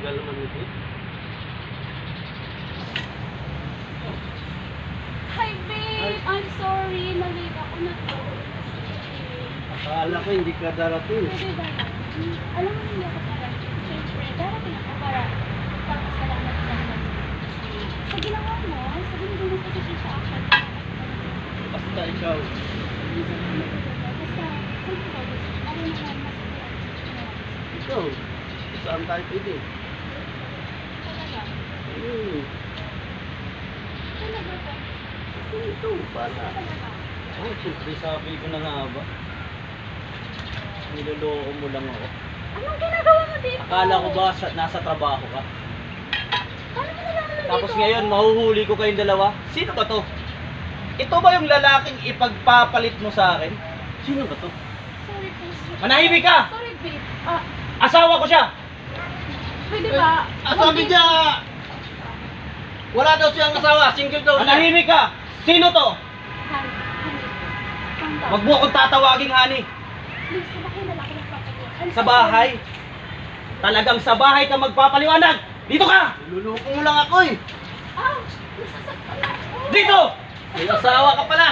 tagal naman ito. Hi, babe! I'm sorry. Nalate ako na to. Akala ko hindi ka darating. Pwede ba? Alam mo hindi ako darating. Siyempre, darating ako para papasalamat sa naman. Sa ginawa mo, sabihin mo na kasi siya action. Basta ikaw. Basta, saan ko ba gusto? Ano naman mas Ikaw. Saan tayo pwede? talaga? Talaga ba? Ito, bala. Talaga? Oh, siyempre sabi ko na nga ba? Niloloko mo lang ako. Anong ginagawa mo dito? Akala ko ba nasa trabaho ka? Paano mo nalaman nandito? Tapos ngayon, mahuhuli ko kayong dalawa. Sino ba to? Ito ba yung lalaking ipagpapalit mo sa akin? Sino ba to? Sorry po, sir. Manahimik ka! Sorry, babe. Asawa ko siya! Pwede ba? Sabi niya, wala daw siyang asawa, single daw siya. Manahimik ka! Sino to? Honey, calm down. Wag mo akong tatawaging honey. Please, sa bahay na lang ako nagpapagawa. Sa bahay. Talagang sa bahay ka magpapaliwanag. Dito ka! Luloko mo lang ako eh. Ah! Nasasaktan ako. Dito! May asawa ka pala.